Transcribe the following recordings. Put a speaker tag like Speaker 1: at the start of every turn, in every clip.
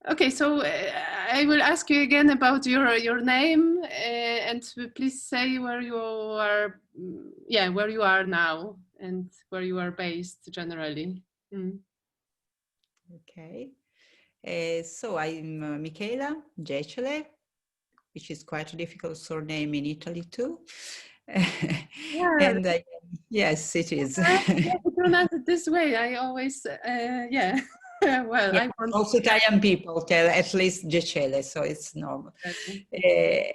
Speaker 1: Okay, so I will ask you again about your name, and please say where you are, yeah, where you are now and where you are based generally. Mm.
Speaker 2: Okay. So I'm Michela Gecele, which is quite a difficult surname in Italy too.
Speaker 1: Yeah,
Speaker 2: And yes, it is.
Speaker 1: you pronounce it this way. I always, yeah. Well,
Speaker 2: Yeah,
Speaker 1: I want.
Speaker 2: also Italian people tell at least Gecele, so it's normal.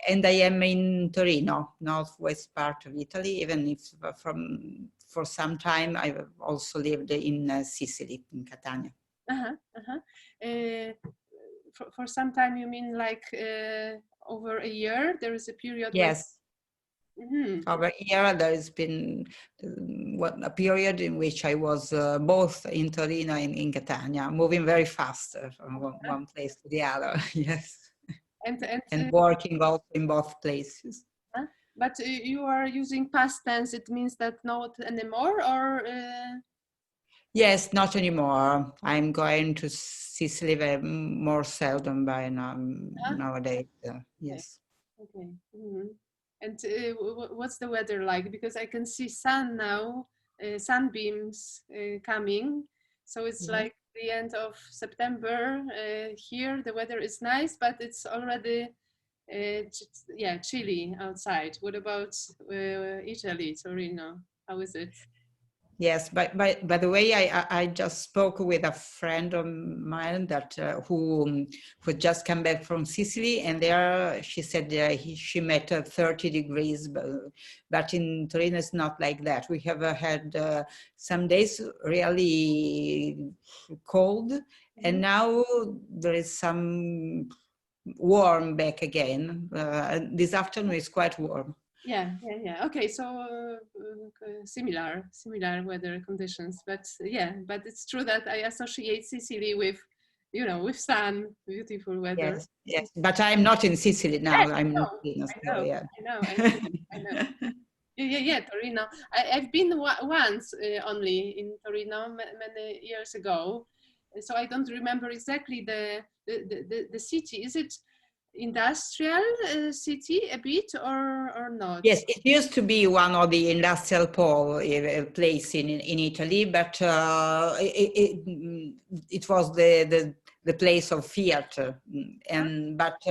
Speaker 2: And I am in Torino, northwest part of Italy, even if for some time I've also lived in Sicily, in Catania.
Speaker 1: Uh-huh, uh-huh. For some time, you mean like over a year? There is a period when.
Speaker 2: Yes.
Speaker 1: Mhm.
Speaker 2: Over here, there has been a period in which I was both in Torino and in Catania, moving very fast from one place to the other. Yes, and working also in both places.
Speaker 1: But you are using past tense. It means that not anymore, or.
Speaker 2: Yes, not anymore. I'm going to Sicily more seldom by now, nowadays. Yes.
Speaker 1: Okay. Mm-hmm. And what's the weather like? Because I can see sun now, sunbeams coming. So it's like the end of September. Here the weather is nice, but it's already yeah, chilly outside. What about Italy, Torino? How is it?
Speaker 2: Yes, by the way, I just spoke with a friend of mine that who just come back from Sicily, and there she said she met 30 degrees, but in Torino it's not like that. We have had some days really cold, and now there is some warm back again. This afternoon is quite warm.
Speaker 1: Yeah. Okay, so similar weather conditions, but yeah, but it's true that I associate Sicily with, with sun, beautiful weather.
Speaker 2: Yes, but I'm not in Sicily now.
Speaker 1: Yeah,
Speaker 2: I'm in Torino, so yeah.
Speaker 1: I know. Yeah, Torino. I've been once only in Torino many years ago, so I don't remember exactly the city. Is it industrial city a bit or not?
Speaker 2: Yes, it used to be one of the industrial pole place in Italy, but it was the place of Fiat, but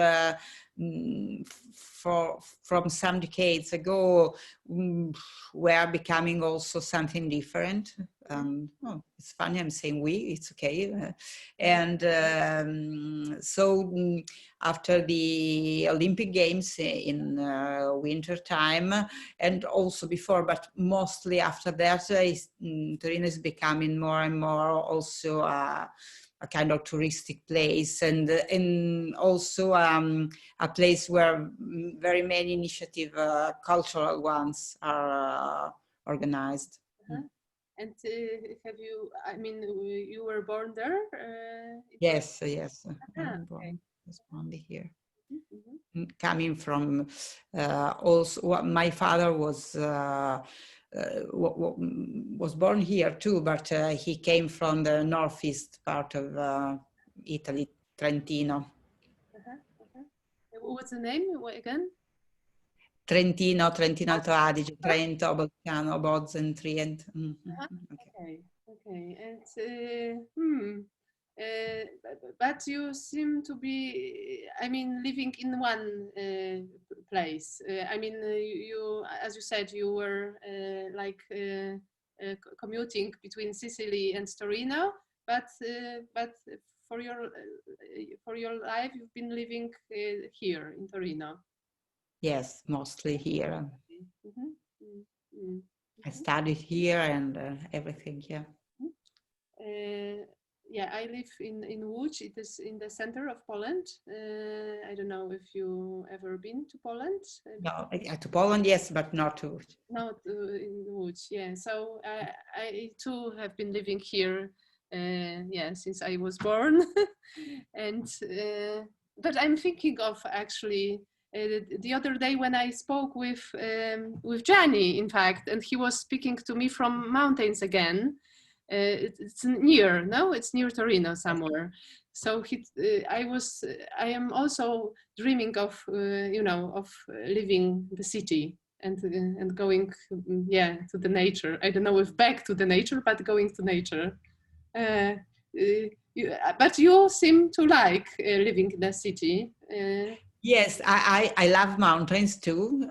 Speaker 2: from some decades ago, we are becoming also something different. It's funny I'm saying we, it's okay. And so after the Olympic Games in winter time, and also before, but mostly after that, Torino is becoming more and more also a kind of touristic place, and also a place where very many initiative, cultural ones are organized.
Speaker 1: And have you, I mean, you were born there?
Speaker 2: Yes,
Speaker 1: Okay.
Speaker 2: was born here. Coming from also, my father was born here too, but he came from the northeast part of Italy, Trentino.
Speaker 1: What's the name again?
Speaker 2: Trentino Alto Adige, Trento, Bolzano, Bozen, Trient.
Speaker 1: Okay. And but you seem to be, I mean, living in one place. I mean, you, as you said, you were commuting between Sicily and Torino, but for your life, you've been living here in Torino.
Speaker 2: Yes, mostly here. I studied here and everything, yeah.
Speaker 1: Yeah, I live in Łódź. It is in the center of Poland. I don't know if you ever been to Poland.
Speaker 2: No, to Poland, yes, but not to Łódź.
Speaker 1: Not in Łódź, yeah. So I too have been living here, yeah, since I was born, and but I'm thinking of actually. The other day when I spoke with Gianni, in fact, and he was speaking to me from mountains again. It's near, no? It's near Torino somewhere. So I am also dreaming of, of living the city and going, yeah, to the nature. I don't know if back to the nature, but going to nature. Uh, but you seem to like living in the city.
Speaker 2: Yes, I love mountains too.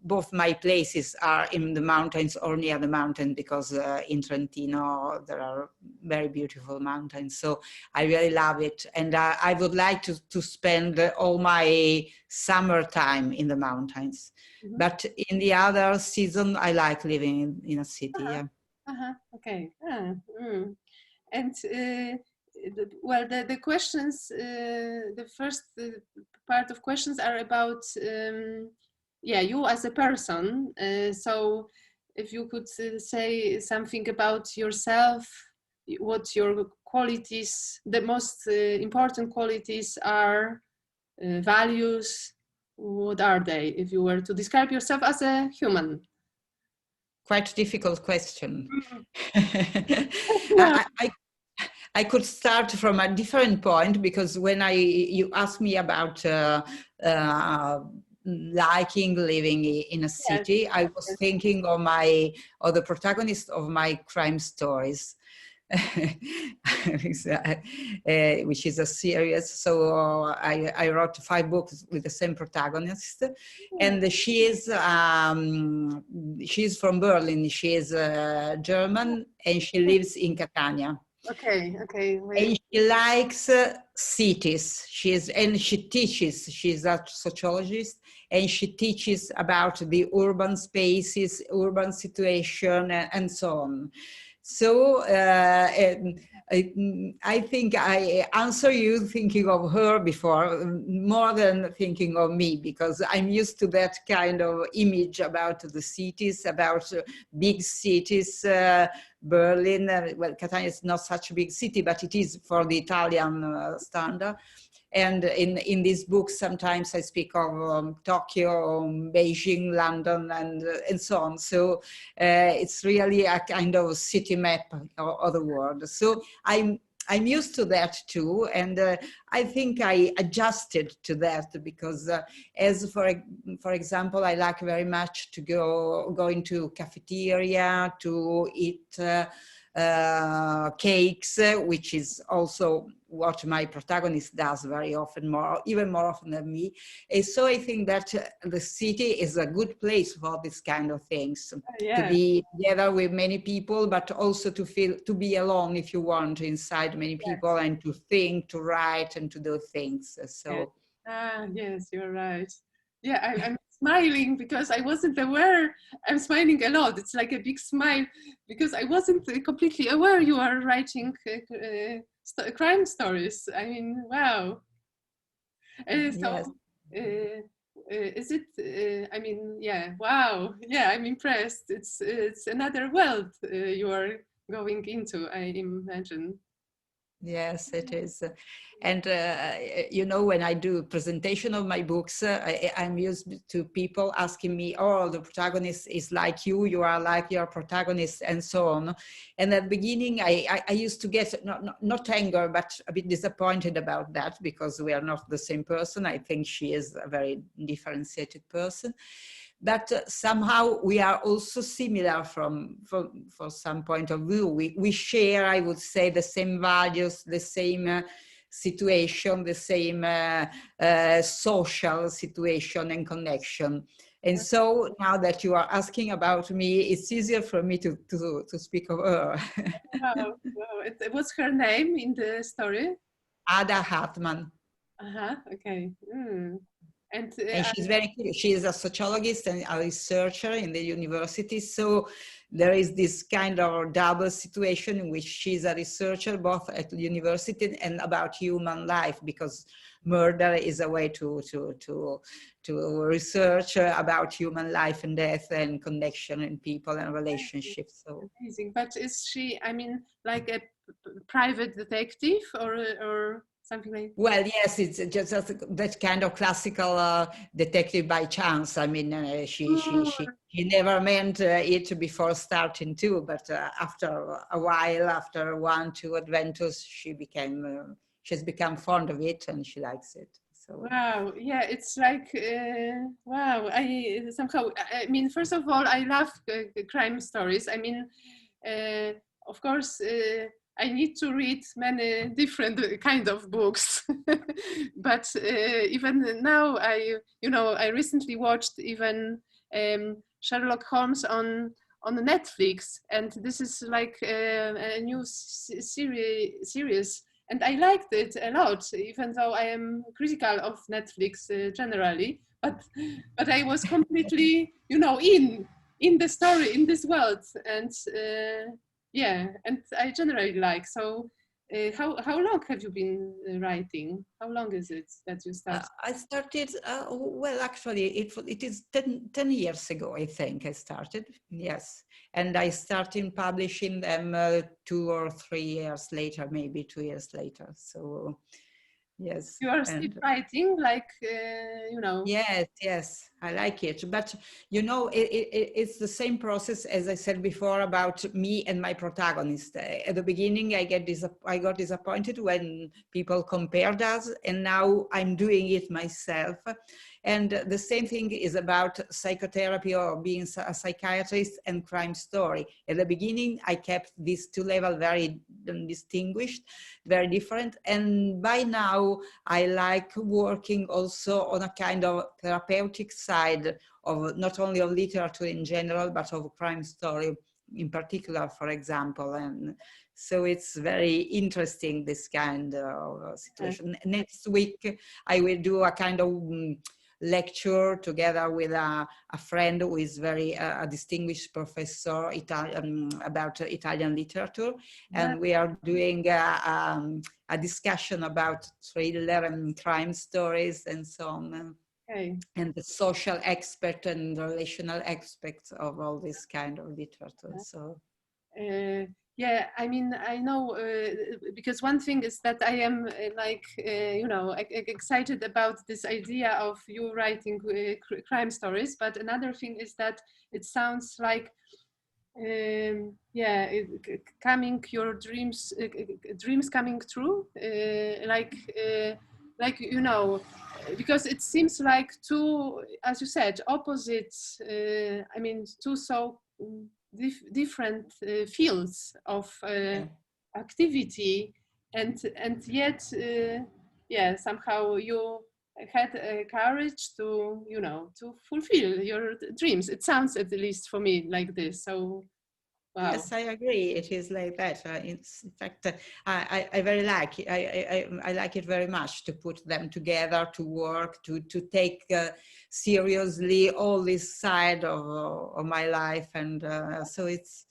Speaker 2: Both my places are in the mountains or near the mountain, because in Trentino there are very beautiful mountains. So I really love it. And I would like to spend all my summertime in the mountains.
Speaker 1: Mhm.
Speaker 2: But in the other season, I like living in a city.
Speaker 1: Uh-huh.
Speaker 2: Yeah.
Speaker 1: Uh-huh. Okay. And well, the questions, the first part of questions are about, yeah, you as a person. So if you could say something about yourself, what your qualities, the most important qualities are, values, what are they? If you were to describe yourself as a human.
Speaker 2: Quite difficult question.
Speaker 1: Mhm. Yeah.
Speaker 2: I could start from a different point, because when you asked me about uh, liking living in a
Speaker 1: Yes.
Speaker 2: city, I was
Speaker 1: Yes.
Speaker 2: thinking of the protagonist of my crime stories. Which is a series. So I wrote 5 books with the same protagonist,
Speaker 1: Yeah.
Speaker 2: and she's from Berlin. She is German, and she lives in Catania.
Speaker 1: Okay. Okay. Wait.
Speaker 2: And she likes cities. And she teaches. She's a sociologist, and she teaches about the urban spaces, urban situation, and so on. So I think I answer you thinking of her before, more than thinking of me, because I'm used to that kind of image about the cities, about big cities. Berlin, well, Catania is not such a big city, but it is for the Italian standard. And in this book, sometimes I speak of Tokyo, Beijing, London, and so on. So it's really a kind of city map of the world. So I'm used to that too, and I think I adjusted to that, because as for example, I like very much to go into cafeteria to eat cakes, which is also what my protagonist does very often, even more often than me. And so I think that the city is a good place for this kind of things, to
Speaker 1: Yeah.
Speaker 2: be together with many people, but also to be alone if you want, inside many people,
Speaker 1: Yes.
Speaker 2: and to think, to write, and to do things.
Speaker 1: Yes.
Speaker 2: So
Speaker 1: Ah, yes, you're right. Yeah, I'm smiling because I wasn't aware. I'm smiling a lot. It's like a big smile because I wasn't completely aware you are writing crime stories. I mean, wow.
Speaker 2: yes.
Speaker 1: So, is it? I mean, yeah, wow. Yeah, I'm impressed. It's another world you are going into, I imagine.
Speaker 2: Yes, it is. And, when I do presentation of my books, I'm used to people asking me, oh, the protagonist is like you are like your protagonist, and so on. And at the beginning, I used to get not anger, but a bit disappointed about that, because we are not the same person. I think she is a very differentiated person. But somehow we are also similar for some point of view. We share, I would say, the same values, the same situation, the same social situation and connection. And so now that you are asking about me, it's easier for me to speak of her.
Speaker 1: Wow, wow. What's her name in the story?
Speaker 2: Ada Hartman.
Speaker 1: Uh-huh. Okay. Mm. And
Speaker 2: And she's very curious. She is a sociologist and a researcher in the university. So there is this kind of double situation in which she's a researcher both at the university and about human life, because murder is a way to research about human life and death and connection and people and relationships. So
Speaker 1: amazing. But is she, I mean, like a private detective or something like.
Speaker 2: Well, yes, it's just that kind of classical detective by chance. I mean,
Speaker 1: Mm,
Speaker 2: she never meant it before starting to, but after a while, after one, two adventures, she's become fond of it and she likes it. So
Speaker 1: wow, yeah, it's like wow. I somehow, I mean, first of all, I love crime stories. I mean, uh, of course, I need to read many different kind of books, but even now, I recently watched even Sherlock Holmes on Netflix, and this is like a new series, and I liked it a lot, even though I am critical of Netflix generally. But I was completely, in the story, in this world, and yeah, and I generally like. So, how long have you been writing? How long is it that you started?
Speaker 2: I started, well, actually, it is 10 years ago, I think I started, yes. And I started publishing them 2 or 3 years later, maybe 2 years later. So, yes.
Speaker 1: You are still
Speaker 2: And
Speaker 1: writing, like
Speaker 2: yes, yes, I like it. But it's the same process as I said before about me and my protagonist. At the beginning, I got disappointed when people compared us, and now I'm doing it myself. And the same thing is about psychotherapy or being a psychiatrist and crime story. At the beginning, I kept these two levels very distinguished, very different. And by now, I like working also on a kind of therapeutic side of not only of literature in general, but of crime story in particular, for example. And so it's very interesting, this kind of situation. Next week, I will do a kind of lecture together with a friend who is a distinguished professor about Italian literature. And we are doing a discussion about thriller and crime stories and so on.
Speaker 1: okay.
Speaker 2: And the social aspect and relational aspects of all this kind of literature. So
Speaker 1: Uh, yeah, I mean, I know because one thing is that I am excited about this idea of you writing crime stories, but another thing is that it sounds like coming your dreams coming true, because it seems like two, as you said, opposites. I mean, two so different fields of
Speaker 2: yeah.
Speaker 1: activity, and yet, yeah, somehow you had courage to to fulfill your dreams. It sounds, at least for me, like this. So wow.
Speaker 2: Yes, I agree. It is like that. It's in fact, I very like it. I like it very much to put them together, to work, to take seriously all this side of my life, and so it's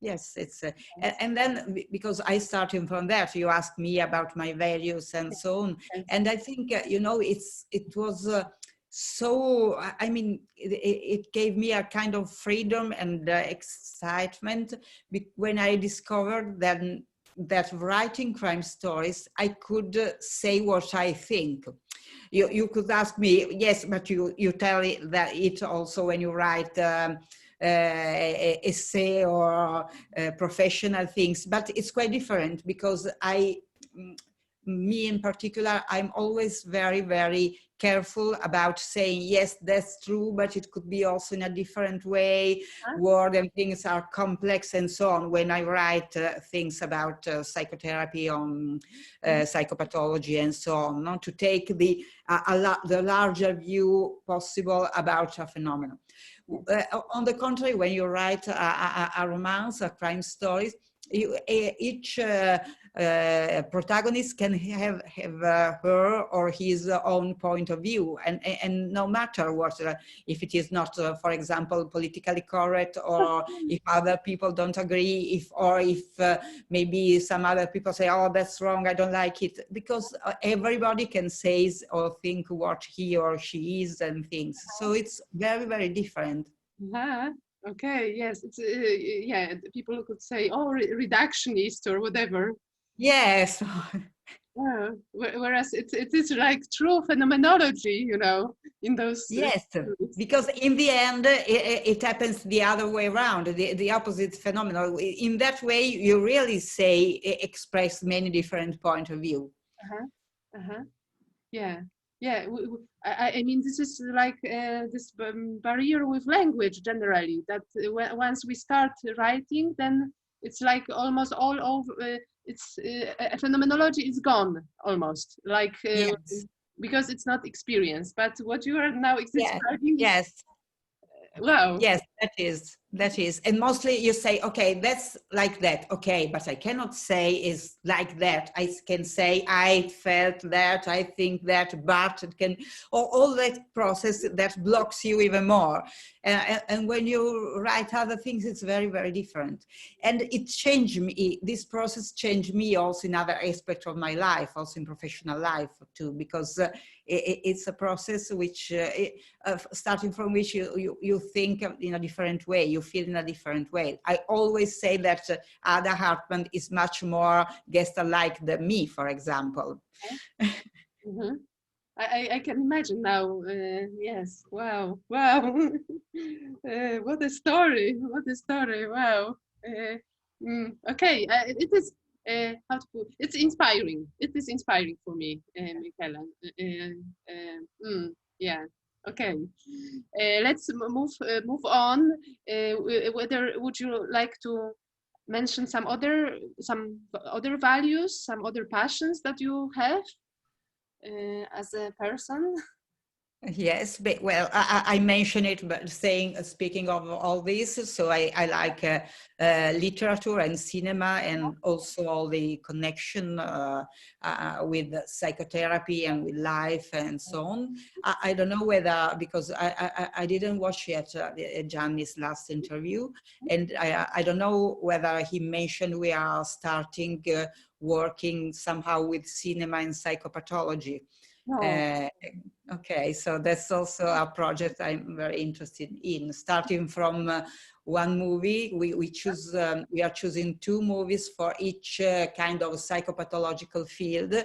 Speaker 2: yes, it's and then because I started from that, you asked me about my values and so on,
Speaker 1: Yes.
Speaker 2: and I think it was. So I mean, it gave me a kind of freedom and excitement when I discovered that writing crime stories, I could say what I think. You could ask me, yes, but you tell it that it also when you write essay or professional things, but it's quite different because me in particular, I'm always very, very careful about saying, yes, that's true, but it could be also in a different way.
Speaker 1: Huh?
Speaker 2: Word and things are complex and so on. When I write things about psychotherapy on
Speaker 1: Mhm.
Speaker 2: psychopathology and so on, not to take the larger view possible about a phenomenon. On the contrary, when you write a romance, a crime stories, each protagonist can have her or his own point of view, and no matter what, if it is not, for example, politically correct, or if other people don't agree, if maybe some other people say, oh, that's wrong, I don't like it, because everybody can say or think what he or she is and things. So it's very, very different.
Speaker 1: Uh-huh. Okay, yes, it's yeah. People could say, "Oh, reductionist" or whatever.
Speaker 2: Yes.
Speaker 1: Whereas it is like true phenomenology, in those.
Speaker 2: Yes,
Speaker 1: Stories.
Speaker 2: because in the end, it happens the other way around, the opposite phenomenon. In that way, you really express many different point of view.
Speaker 1: Uh-huh. Uh-huh. Yeah. Yeah. I mean, this is like this barrier with language generally, that once we start writing, then it's like almost all over, it's phenomenology is gone almost, like
Speaker 2: Yes,
Speaker 1: because it's not experience. But what you are now
Speaker 2: yes,
Speaker 1: describing is,
Speaker 2: yes.
Speaker 1: wow.
Speaker 2: Yes, that is. And mostly you say, okay, that's like that. Okay, but I cannot say is like that. I can say I felt that, I think that, but it can, or all that process that blocks you even more. And when you write other things, it's very, very different. And it changed me, this process changed me also in other aspects of my life, also in professional life too, because it's a process which starting from which you think in a different way, you feel in a different way. I always say that Ada Hartman is much more Gestalt-like than me, for example.
Speaker 1: Mhm. I can imagine now. Yes. Wow. Wow. What a story. What a story. Wow. Okay. It is. How to put? It's inspiring. It is inspiring for me, Michela. Yeah. Okay. Let's move on. Whether would you like to mention some other values, some other passions that you have as a person?
Speaker 2: Yes, but well, I mention it, but speaking of all this, so I like literature and cinema, and also all the connection with psychotherapy and with life and so on. I don't know whether, because I didn't watch yet Gianni's last interview, and I don't know whether he mentioned we are starting working somehow with cinema and psychopathology.
Speaker 1: No.
Speaker 2: Uh, okay, so that's also a project I'm very interested in. Starting from one movie, we are choosing two movies for each kind of psychopathological field,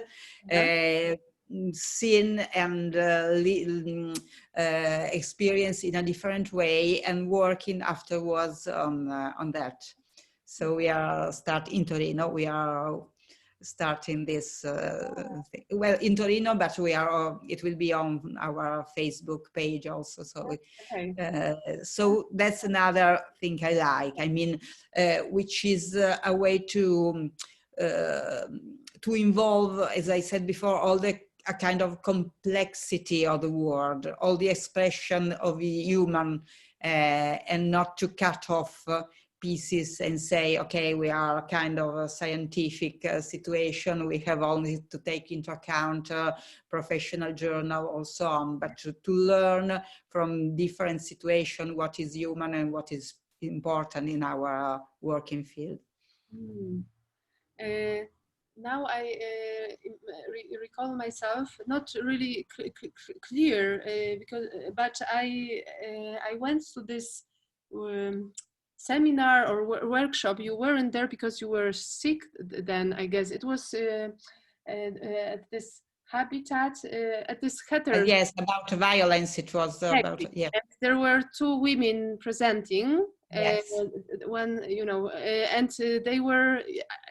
Speaker 1: Yeah.
Speaker 2: seen and experience in a different way, and working afterwards on that. So we are in Torino. We are starting this thing. Well, in Torino, but it will be on our Facebook page also. So
Speaker 1: Okay.
Speaker 2: so that's another thing I like. I mean, which is a way to involve, as I said before, all the a kind of complexity of the world, all the expression of the human, and not to cut off pieces and say, okay, we are kind of a scientific situation, we have only to take into account professional journal or so on, but to learn from different situations what is human and what is important in our working field.
Speaker 1: Hmm. Uh, Now I recall myself not really clear, because but I went to this seminar or workshop. You weren't there because you were sick then, I guess. It was at this habitat, at this Hatter.
Speaker 2: Yes, about violence, it was about,
Speaker 1: Exactly.
Speaker 2: yeah.
Speaker 1: And there were two women presenting.
Speaker 2: Yes.
Speaker 1: When and they were,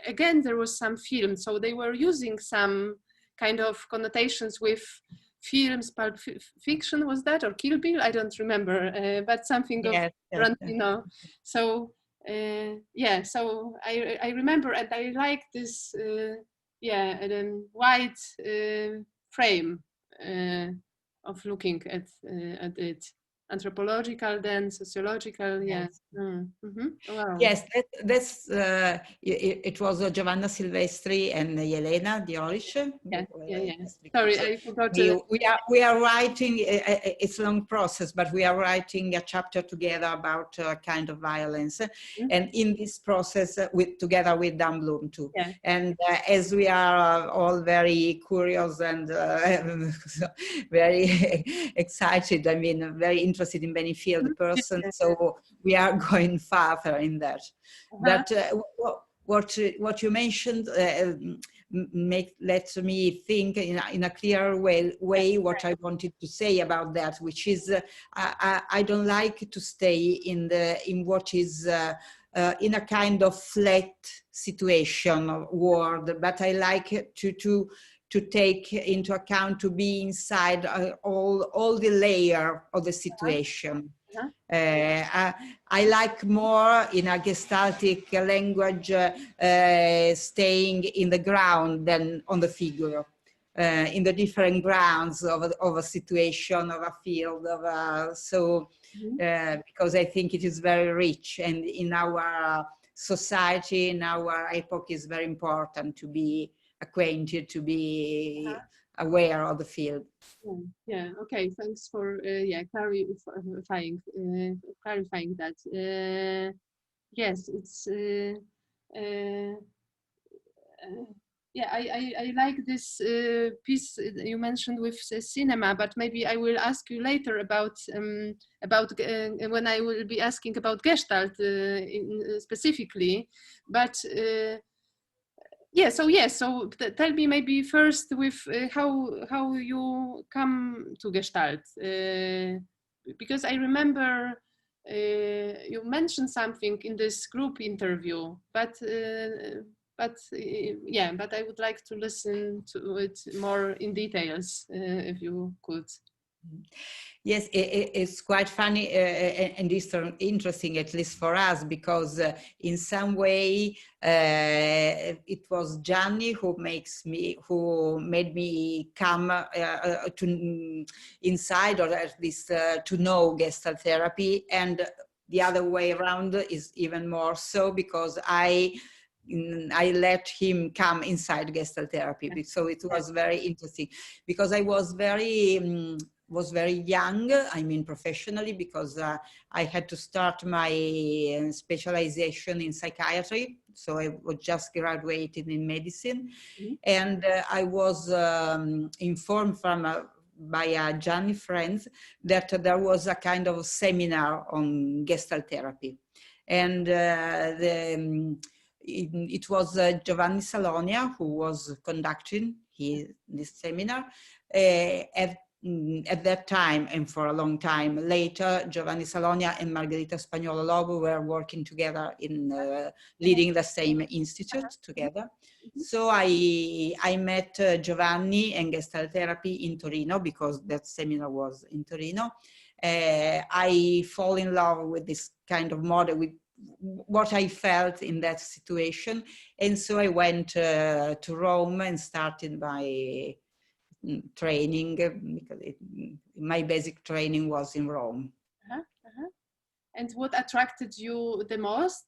Speaker 1: again, there was some film, so they were using some kind of connotations with films. Pulp Fiction, was that, or Kill Bill? I don't remember, but something of
Speaker 2: Yes, yes, yes.
Speaker 1: Tarantino. So yeah, so I remember, and I like this wide frame of looking at it, anthropological, then sociological. Yeah.
Speaker 2: Yes.
Speaker 1: Wow.
Speaker 2: Yes, that's it was Giovanna Silvestri and Elena Diolic.
Speaker 1: Yeah, yeah, yeah.
Speaker 2: Yes,
Speaker 1: Sorry,
Speaker 2: because
Speaker 1: I forgot.
Speaker 2: we are writing. It's a long process, but we are writing a chapter together about kind of violence, and in this process, together with Dan Bloom too.
Speaker 1: Yeah.
Speaker 2: And as we are all very curious and very excited, I mean, very interested in many field person, so we are going further in that.
Speaker 1: Uh-huh.
Speaker 2: But what you mentioned, lets me think in a clear way what I wanted to say about that, which is I don't like to stay in what is in a kind of flat situation of world, but I like to take into account, to be inside all the layer of the situation. I like more in a gestaltic language staying in the ground than on the figure, in the different grounds of a situation, of a field, because I think it is very rich, and in our society, in our epoch, is very important to be acquainted, to be aware of the field.
Speaker 1: Yeah. Okay. Thanks for clarifying that. Yes, it's. Yeah, I like this piece you mentioned with cinema, but maybe I will ask you later about when I will be asking about Gestalt specifically. But so tell me maybe first with how you come to Gestalt, because I remember you mentioned something in this group interview, but I would like to listen to it more in details, if you could.
Speaker 2: Yes, it's quite funny and interesting, at least for us, because in some way it was Gianni who made me come to inside, or at least to know Gestalt therapy, and the other way around is even more so, because I let him come inside Gestalt therapy. So it was very interesting, because I was very young, I mean professionally, because I had to start my specialization in psychiatry. So I was just graduated in medicine. And I was informed by Gianni friends that there was a kind of seminar on Gestalt therapy. And it was Giovanni Salonia who was conducting this seminar. At that time, and for a long time later, Giovanni Salonia and Margherita Spagnolo Lobo were working together in leading the same institute together. So I met Giovanni and Gestalt therapy in Torino, because that seminar was in Torino. I fall in love with this kind of model, with what I felt in that situation. And so I went to Rome and started my training, because my basic training was in Rome.
Speaker 1: And what attracted you the most,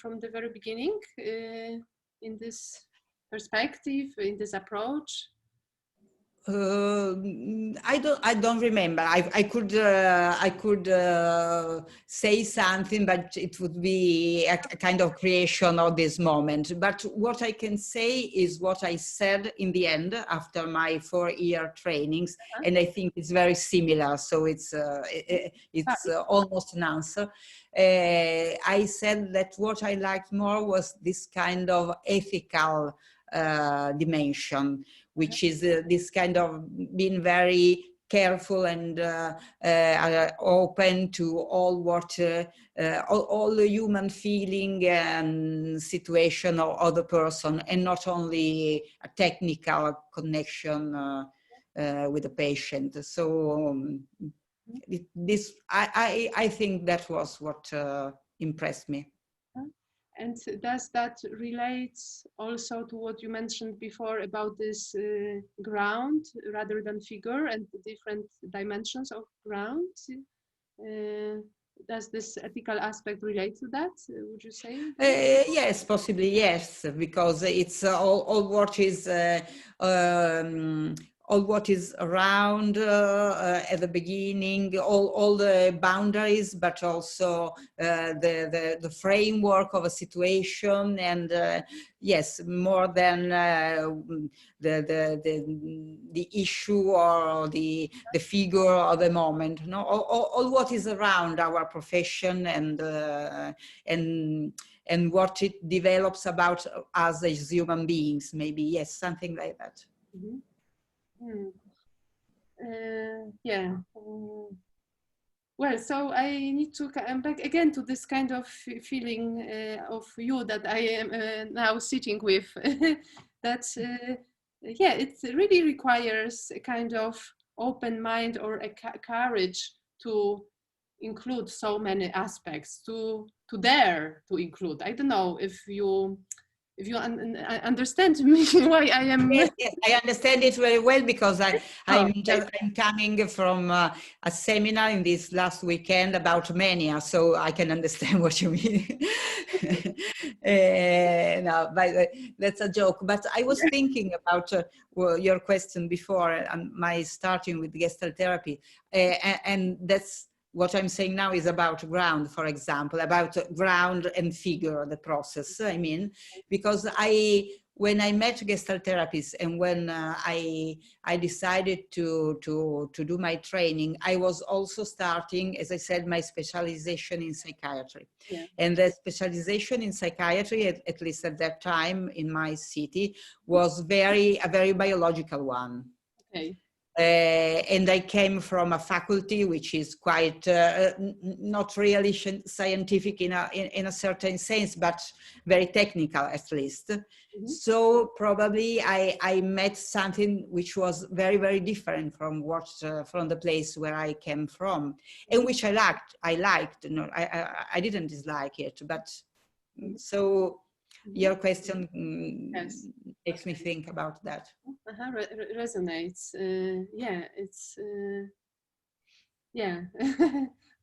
Speaker 1: from the very beginning, in this perspective, in this approach?
Speaker 2: I don't remember. I could say something, but it would be a kind of creation of this moment. But what I can say is what I said in the end after my 4-year trainings, and I think it's very similar. So it's almost an answer. I said that what I liked more was this kind of ethical dimension, which is this kind of being very careful and open to all the human feeling and situation of other person, and not only a technical connection with the patient. So I think that was what impressed me.
Speaker 1: And does that relate also to what you mentioned before about this ground rather than figure, and the different dimensions of ground? Does this ethical aspect relate to that, would you say?
Speaker 2: Yes, possibly, yes, because it's all what is all what is around at the beginning, all the boundaries, but also the framework of a situation, and yes, more than the issue or the figure or the moment. No, all what is around our profession, and and what it develops about us as human beings, maybe. Yes, something like that.
Speaker 1: Mm-hmm. Mm. Yeah. Well, so I need to come back again to this kind of feeling of you that I am now sitting with. That, yeah, it really requires a kind of open mind or a courage to include so many aspects, to dare to include. I don't know if you understand me why I am.
Speaker 2: Yes, yes, I understand it very well because
Speaker 1: Oh,
Speaker 2: I'm coming from a seminar in this last weekend about mania, so I can understand what you mean. No, but that's a joke. But I was thinking about well, your question before, my starting with Gestalt therapy, and that's what I'm saying now is about ground, for example, about ground and figure, the process. I mean, because when I met Gestalt therapists and when I decided to do my training, I was also starting, as I said, my specialization in psychiatry.
Speaker 1: yeah.
Speaker 2: And the specialization in psychiatry, at least at that time in my city, was a very biological one.
Speaker 1: Okay.
Speaker 2: And I came from a faculty which is quite not really scientific in a certain sense, but very technical at least.
Speaker 1: Mm-hmm.
Speaker 2: So probably I met something which was very different from what from the place where I came from, and which I liked. No, I didn't dislike it, but so your question
Speaker 1: Yes.
Speaker 2: makes me think about that.
Speaker 1: Resonates. Yeah, it's yeah.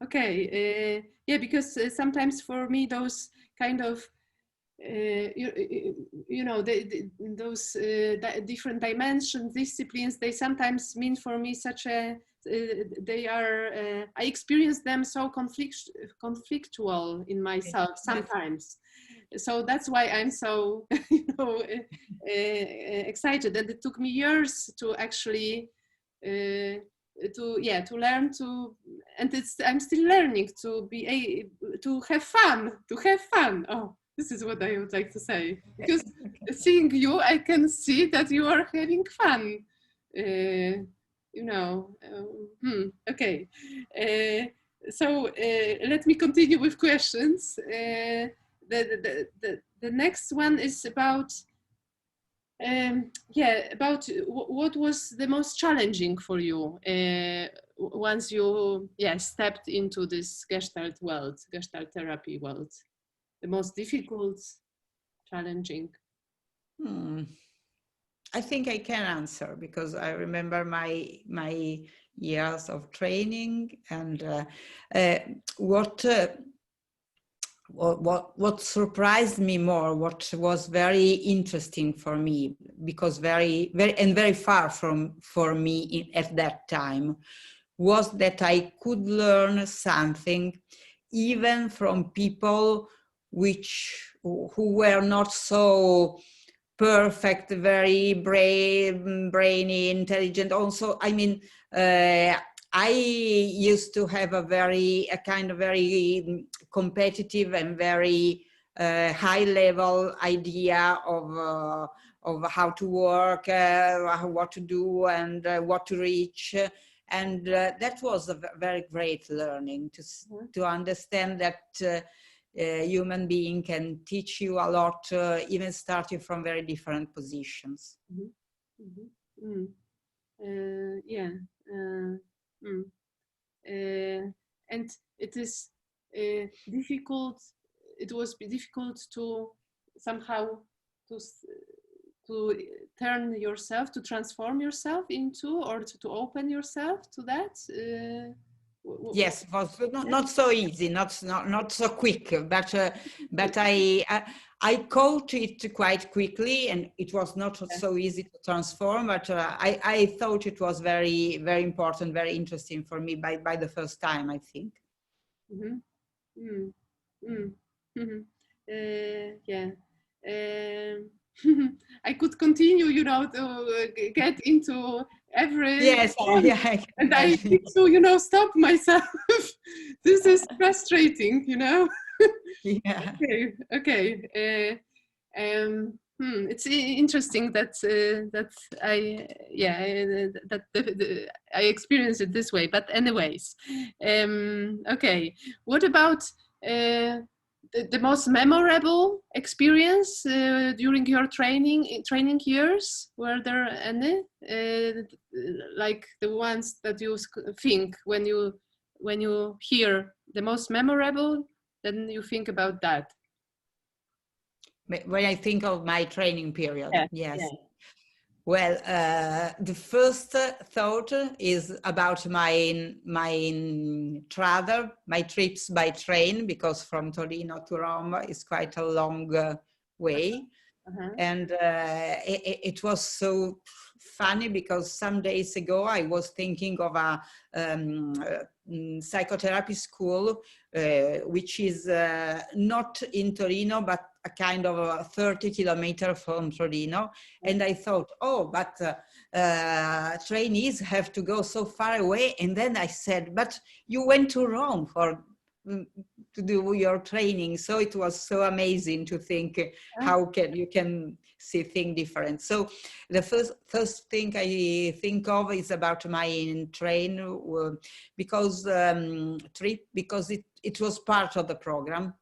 Speaker 1: Okay. Yeah, because sometimes for me those kind of you know those different dimensions, disciplines, they sometimes mean for me such a they are I experience them so conflictual in myself sometimes. So that's why I'm so you know excited, and it took me years to actually to learn to, and it's I'm still learning to be to have fun. Oh, this is what I would like to say, because seeing you, I can see that you are having fun. You know. Okay. So let me continue with questions. The next one is about yeah, about what was the most challenging for you once you stepped into this Gestalt world, Gestalt therapy world. The most difficult, challenging.
Speaker 2: I think I can answer because I remember my years of training, and what surprised me more, what was very interesting for me, because very far from for me at that time, was that I could learn something even from people who were not so perfect, very brainy, intelligent. Also, I mean, I used to have a kind of very competitive and very high level idea of how to work, what to do, and what to reach. And that was a very great learning to understand that human being can teach you a lot, even starting from very different positions.
Speaker 1: Yeah. And it is difficult. It was difficult to somehow to turn yourself, to transform yourself into, or to open yourself to that.
Speaker 2: Yes, it was not so easy, not so quick, but I caught it quite quickly, and it was not so easy to transform. But I thought it was very important, very interesting for me by the first time, I think.
Speaker 1: Mm-hmm. Mm. Mm. Mhm. Yeah. I could continue, you know, to get into every
Speaker 2: Yes,
Speaker 1: one,
Speaker 2: yeah, I can
Speaker 1: and I
Speaker 2: imagine.
Speaker 1: need to, you know, stop myself. This is frustrating, you know.
Speaker 2: Yeah.
Speaker 1: Okay, okay. It's interesting that that I yeah that I experience it this way. But anyways, okay. What about the most memorable experience during your training years? Were there any like the ones that you think when you hear the most memorable? Then you think about that.
Speaker 2: When I think of my training period,
Speaker 1: Yeah,
Speaker 2: yes.
Speaker 1: yeah.
Speaker 2: Well, the first thought is about my travel, my trips by train, because from Torino to Rome is quite a long way.
Speaker 1: Uh-huh.
Speaker 2: And it was so funny because some days ago I was thinking of a psychotherapy school, which is not in Torino, but a kind of 30 kilometers from Torino. And I thought, oh, but trainees have to go so far away. And then I said, but you went to Rome to do your training. So it was so amazing to think how you can see things different. So the first thing I think of is about my train because trip, because it was part of the program.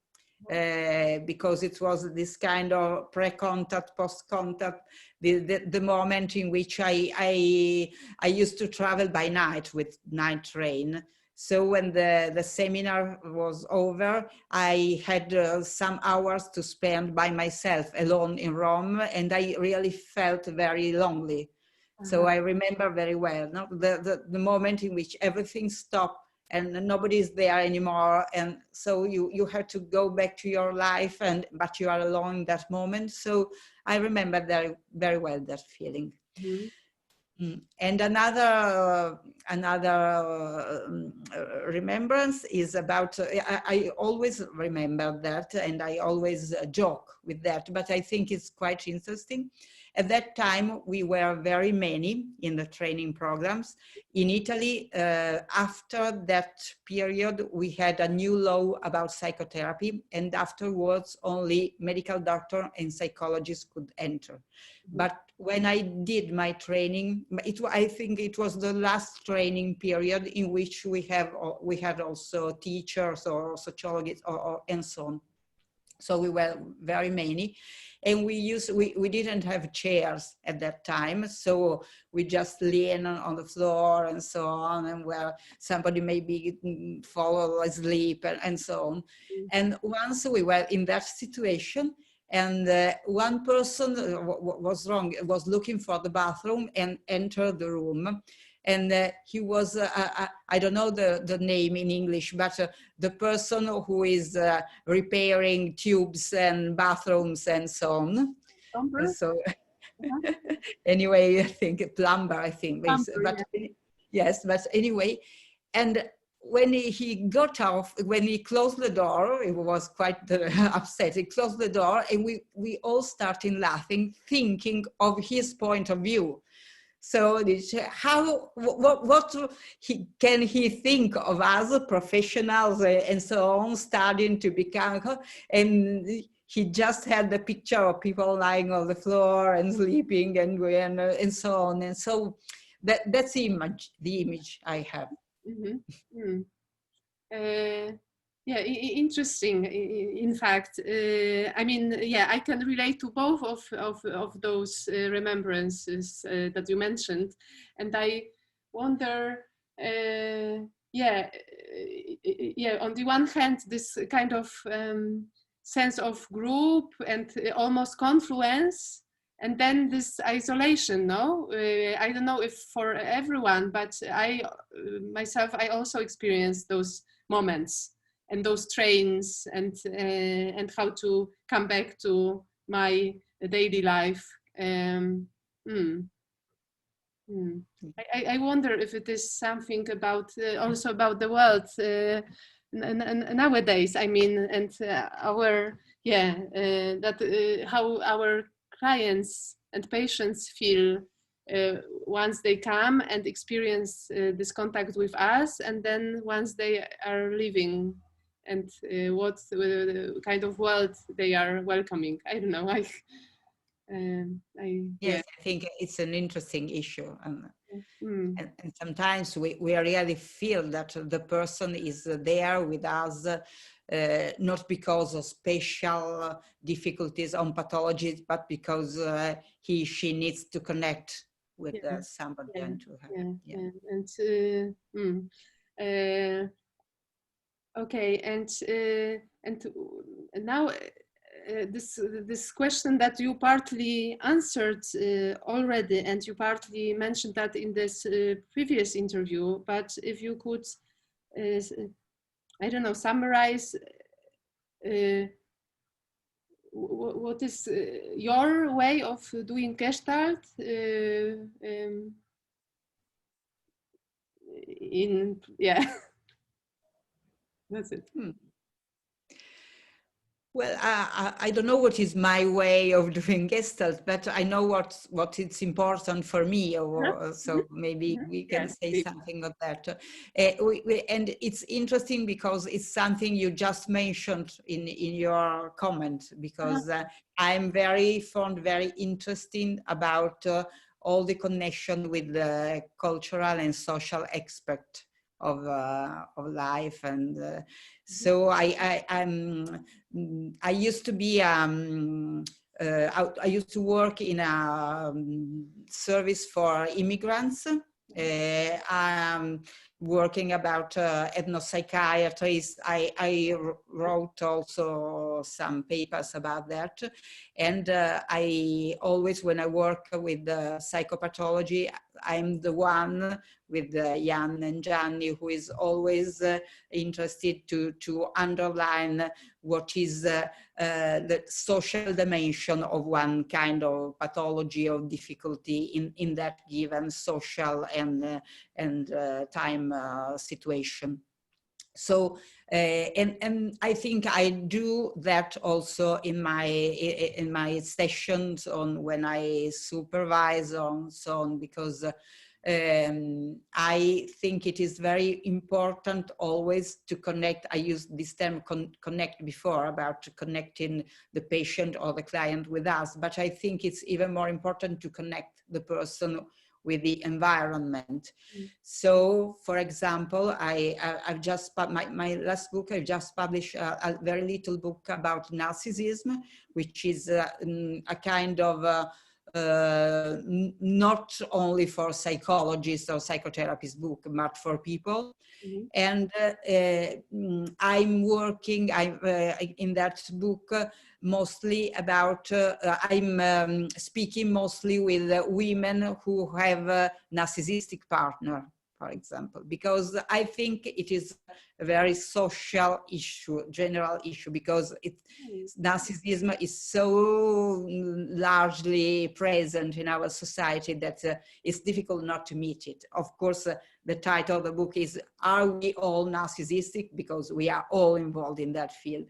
Speaker 2: Because it was this kind of pre-contact, post-contact, the moment in which I used to travel by night with night train. So when the seminar was over, I had some hours to spend by myself alone in Rome, and I really felt very lonely. So I remember very well, no? The moment in which everything stopped and nobody is there anymore, and so you have to go back to your life, but you are alone in that moment. So I remember very, very well that feeling.
Speaker 1: Mm-hmm.
Speaker 2: And another remembrance is about, I always remember that, and I always joke with that, but I think it's quite interesting. At that time, we were very many in the training programs. In Italy, after that period, we had a new law about psychotherapy, and afterwards only medical doctor and psychologists could enter. But when I did my training, I think it was the last training period in which we had also teachers or sociologists and so on. So we were very many, and we didn't have chairs at that time, so we just lean on the floor and so on, and where somebody maybe fall asleep and so on. And once we were in that situation, and one person was looking for the bathroom and entered the room. And he was, I don't know the name in English, but the person who is repairing tubes and bathrooms and so on.
Speaker 1: Plumber?
Speaker 2: So
Speaker 1: Uh-huh.
Speaker 2: anyway, I think plumber, I think.
Speaker 1: Plumber,
Speaker 2: But
Speaker 1: yeah.
Speaker 2: yes, but anyway, and when he got off, when he closed the door, it was quite upset. He closed the door, and we all started laughing, thinking of his point of view. So what can he think of us professionals and so on, starting to become, and he just had the picture of people lying on the floor and sleeping and so on. And so that's the image I have.
Speaker 1: Mm-hmm. Mm. Yeah, interesting. In fact, I mean, yeah, I can relate to both of those remembrances that you mentioned, and I wonder, yeah, yeah. On the one hand, this kind of sense of group and almost confluence, and then this isolation. No, I don't know if for everyone, but I myself, I also experienced those moments and those trains and how to come back to my daily life. Hmm. I wonder if it is something about also about the world nowadays. I mean, and our that how our clients and patients feel once they come and experience this contact with us, and then once they are leaving and what kind of world they are welcoming. I don't know.
Speaker 2: Yes, I think it's an interesting issue.
Speaker 1: Mm.
Speaker 2: And sometimes we really feel that the person is there with us not because of special difficulties on pathologies, but because she needs to connect with somebody and to her.
Speaker 1: And okay, and now this question that you partly answered already, and you partly mentioned that in this previous interview. But if you could, I don't know, summarize what is your way of doing Gestalt that's it.
Speaker 2: Well, I don't know what is my way of doing Gestalt, but I know what is important for me, or so maybe we can say something of that. And it's interesting because it's something you just mentioned in your comment, because I'm very fond, very interested about all the connection with the cultural and social aspect of life, and so I used to be I used to work in a service for immigrants. I'm working about ethnopsychiatrists. I wrote also some papers about that. And I always, when I work with psychopathology, I'm the one with Jan and Gianni who is always interested to underline what is the social dimension of one kind of pathology or difficulty in that given social and time situation. So and I think I do that also in my sessions on when I supervise on so on, because I think it is very important always to connect. I used this term connect before, about connecting the patient or the client with us, but I think it's even more important to connect the person with the environment. So, for example, I've just, my last book, I've just published a very little book about narcissism, which is a kind of not only for psychologists or psychotherapists book, but for people. And I'm working in that book mostly about, I'm speaking mostly with women who have a narcissistic partner, for example, because I think it is a very social issue, general issue, because narcissism is so largely present in our society that it's difficult not to meet it. Of course, the title of the book is Are We All Narcissistic? Because we are all involved in that field.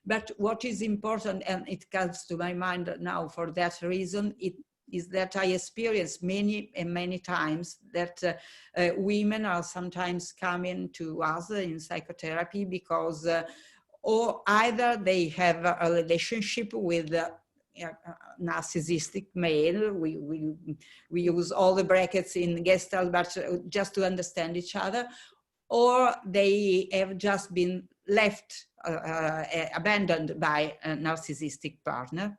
Speaker 2: But what is important, and it comes to my mind now for that reason, it is that I experience many and many times that women are sometimes coming to us in psychotherapy because or either they have a relationship with narcissistic male. We use all the brackets in Gestalt, but just to understand each other, or they have just been left abandoned by a narcissistic partner.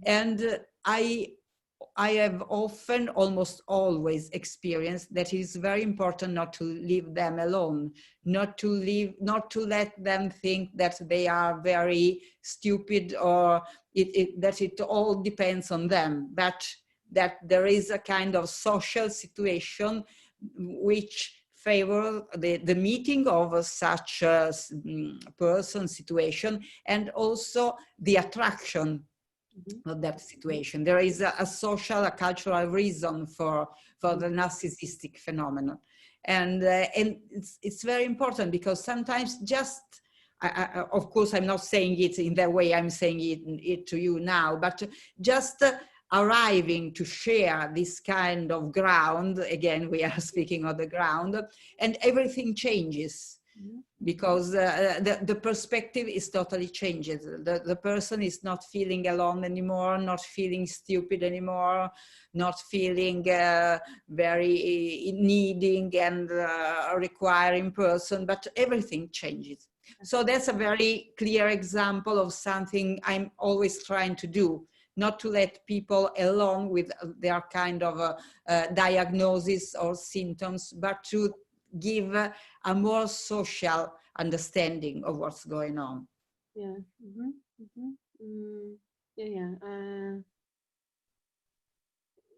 Speaker 2: And I have often, almost always experienced that it is very important not to leave them alone, not to let them think that they are very stupid, or that it all depends on them, but that there is a kind of social situation which favor the meeting of such a person, situation, and also the attraction of that situation. There is a social, a cultural reason for the narcissistic phenomenon. And it's very important because sometimes just, of course, I'm not saying it in the way I'm saying it to you now, but just arriving to share this kind of ground, again, we are speaking of the ground, and everything changes. because the perspective is totally changed. The person is not feeling alone anymore, not feeling stupid anymore, not feeling very needing and requiring person, but everything changes. So that's a very clear example of something I'm always trying to do, not to let people alone with their kind of diagnosis or symptoms, but to give a more social understanding of what's going on.
Speaker 1: Yeah. Yeah, yeah.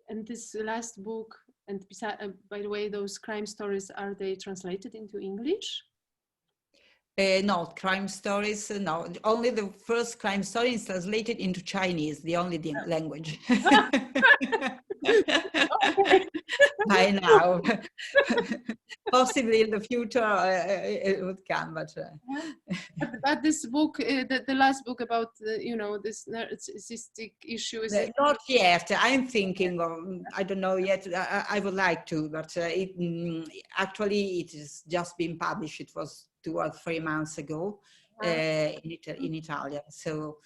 Speaker 1: And this last book, and by the way, those crime stories, are they translated into English?
Speaker 2: No, crime stories, no. Only the first crime story is translated into Chinese, the only language.
Speaker 1: Okay.
Speaker 2: By now. Possibly in the future it would come, but...
Speaker 1: But this book, the last book about, you know, this narcissistic issue is...
Speaker 2: Not yet. I'm thinking of, I don't know yet. I would like to, but actually it has just been published. It was 2 or 3 months ago in Italian. So,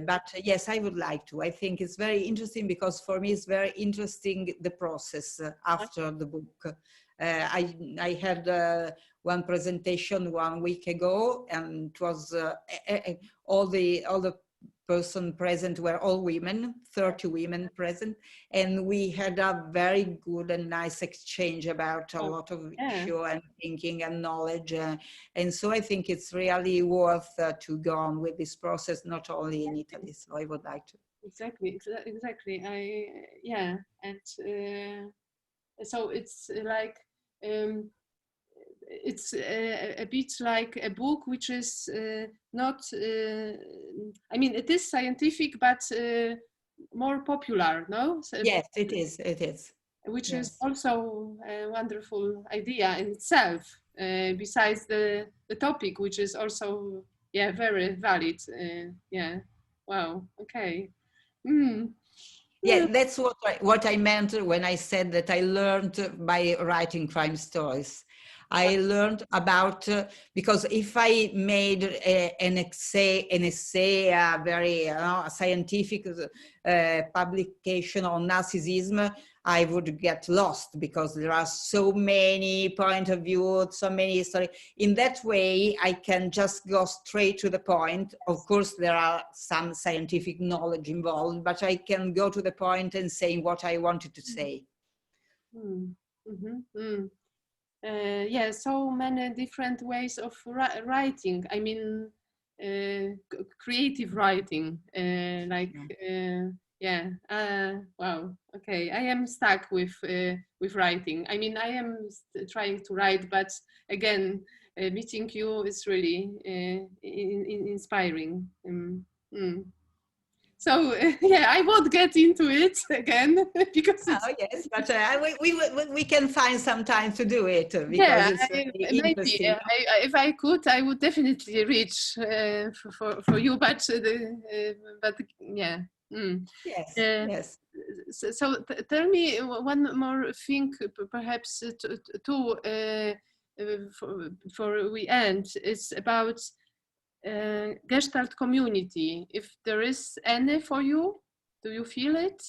Speaker 2: but yes, I would like to. I think it's very interesting because for me it's very interesting the process after the book. I had one presentation 1 week ago, and it was all the person present were all women, 30 women present, and we had a very good and nice exchange about a lot of issue and thinking and knowledge, and so I think it's really worth to go on with this process, not only in Italy. So I would like to.
Speaker 1: Exactly. Yeah, and so it's like it's a bit like a book which is not, I mean, it is scientific, but more popular, no? So,
Speaker 2: yes, it is.
Speaker 1: Which
Speaker 2: yes.
Speaker 1: is also a wonderful idea in itself, besides the topic, which is also, yeah, very valid. Yeah, wow, okay. Mm.
Speaker 2: Yeah, that's what I meant when I said that I learned by writing crime stories. I learned about, because if I made an essay, a very scientific publication on narcissism, I would get lost because there are so many point of view, so many history. In that way, I can just go straight to the point. Of course, there are some scientific knowledge involved, but I can go to the point and say what I wanted to say.
Speaker 1: Yeah, so many different ways of writing. I mean, creative writing, yeah. Wow. Okay, I am stuck with writing. I mean, I am trying to write, but again, meeting you is really inspiring. So yeah, I won't get into it again because it's...
Speaker 2: Oh yes, but we can find some time to do it because
Speaker 1: yeah,
Speaker 2: it's very
Speaker 1: maybe
Speaker 2: interesting.
Speaker 1: if I could, I would definitely reach for you, but yeah.
Speaker 2: Yes,
Speaker 1: Uh,
Speaker 2: yes.
Speaker 1: so tell me one more thing, perhaps to for we end. It's about Gestalt community. If there is any for you, do you feel it?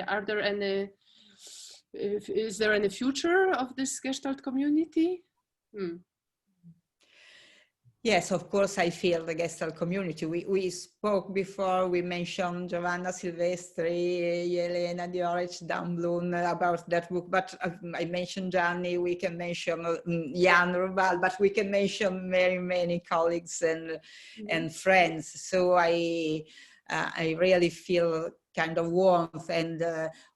Speaker 1: Are there any? Is there any future of this Gestalt community?
Speaker 2: Yes, of course, I feel the Gestalt community. We spoke before, we mentioned Giovanna Silvestri, Elena Diorich, Dan Bloom about that book, but I mentioned Gianni, we can mention Jan Rubal, but we can mention very many colleagues and friends. So I really feel kind of warmth and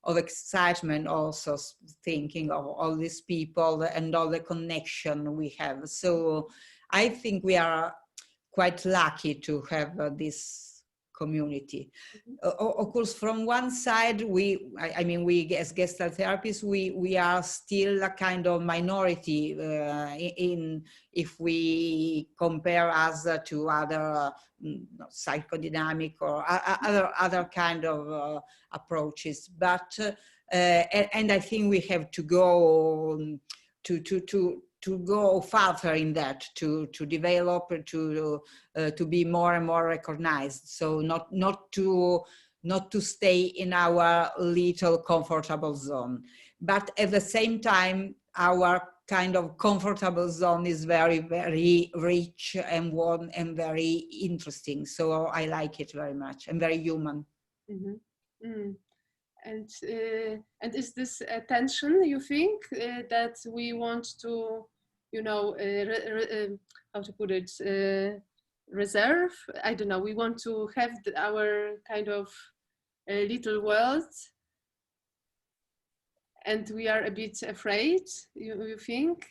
Speaker 2: of excitement also thinking of all these people and all the connection we have. So I think we are quite lucky to have this community. Of course, from one side, I mean, we as Gestalt therapists, we are still a kind of minority if we compare us to other psychodynamic or other kind of approaches. But and I think we have to go to go further in that, to develop, to be more and more recognized. So not to stay in our little comfortable zone, but at the same time, our kind of comfortable zone is very, very rich and warm and very interesting. So I like it very much and very human.
Speaker 1: Mm-hmm. Mm. And is this a tension, you think, that we want to, you know, how to put it, reserve? I don't know. We want to have our kind of little world, and we are a bit afraid, you think,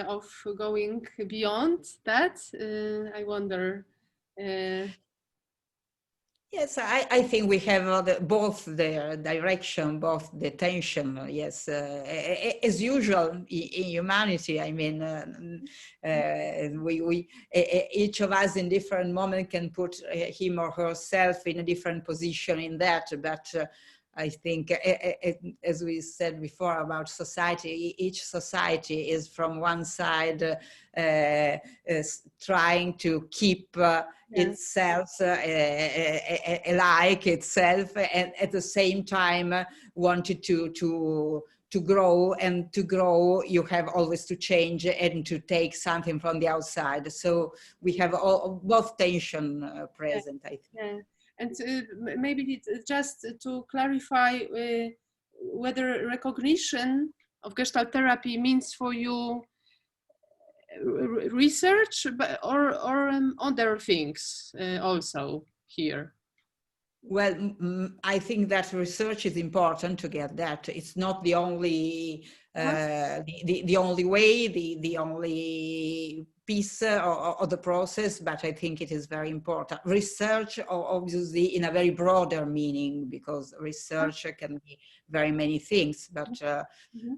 Speaker 1: of going beyond that? I wonder.
Speaker 2: Yes, I think we have both the direction, both the tension. Yes, as usual in humanity. I mean, each of us in different moment can put him or herself in a different position in that. But I think, as we said before about society, each society is from one side is trying to keep itself alike itself, and at the same time wanted to grow, and to grow you have always to change and to take something from the outside. So we have both tension present, I think.
Speaker 1: Yeah. And maybe just to clarify whether recognition of Gestalt therapy means for you research, but or other things also here.
Speaker 2: Well, I think that research is important to get that. It's not the only the only way, the only piece of the process, but I think it is very important. Research, obviously, in a very broader meaning, because research can be very many things, but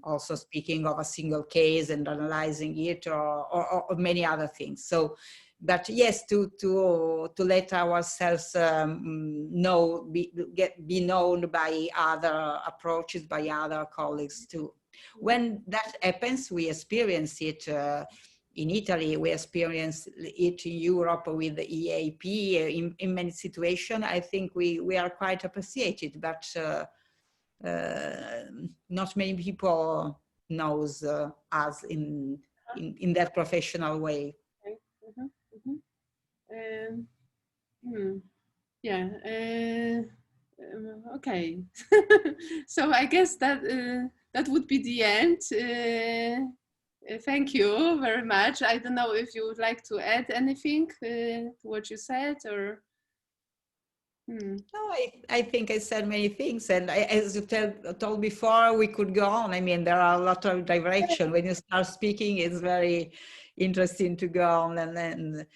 Speaker 2: also speaking of a single case and analyzing it, or many other things. So, but yes, to let ourselves know, be known by other approaches, by other colleagues too. When that happens, we experience it in Italy, we experience it in Europe with the EAP. In many situations, I think we are quite appreciated, but not many people knows us in that professional way.
Speaker 1: Okay. Yeah. Okay. So I guess that that would be the end. Thank you very much. I don't know if you would like to add anything to what you said, or.
Speaker 2: No, I think I said many things, and as you told before, we could go on. I mean, there are a lot of direction. When you start speaking, it's very interesting to go on and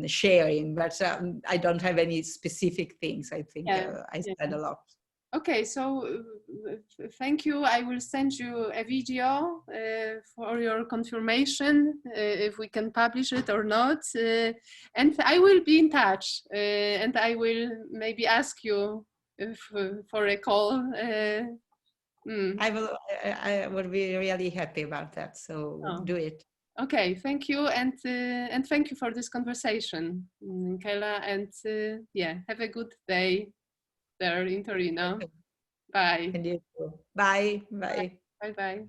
Speaker 2: sharing. But I don't have any specific things. I think I said a lot.
Speaker 1: Okay, so thank you. I will send you a video for your confirmation if we can publish it or not. And I will be in touch and I will maybe ask you if, for a call.
Speaker 2: I would be really happy about that. So do it.
Speaker 1: Okay, thank you, and thank you for this conversation, Michela, and yeah, have a good day there in Torino. Bye.
Speaker 2: Bye. Bye.
Speaker 1: Bye. Bye.